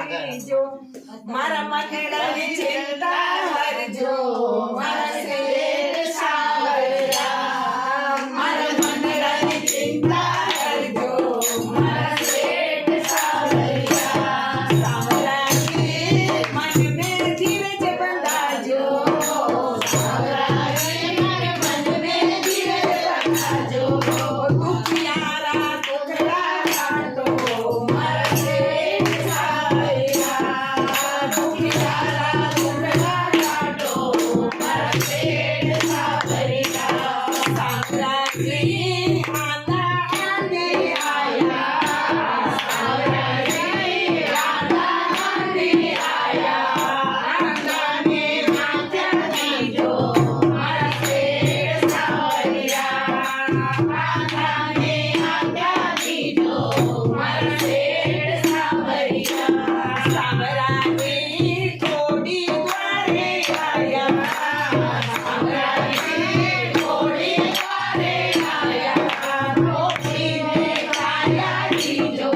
દીજો મારા મંડળની ચિંતા હરજો મારા શેઠ સાવરિયા મારા મંડળની ચિંતા હરજો મારા શેઠ સાવરિયા સાવરાજી મનને ધીરજ બંધાજો સાવરાજી મનને ધીરજ બંધાજો દુખિયારા દુખડા કાઢો મારા શેઠ સાવરિયા દુખિયારા દુખડા કાઢો મારા શેઠ સાવરિયા સાવરાજી આંધા આંધે આયા સાવરાજી આંધા આંધે આયા આંધાને આંધ્યા દીજો મારા શેઠ સાવરિયા આંધાને આંધ્યા દીજો મારા શેઠ સાવરિયા સાવરાજી થોડી દ્વારે આયા સાવરાજી થોડી દ્વારે આયા રોટીને ખાયા દીજો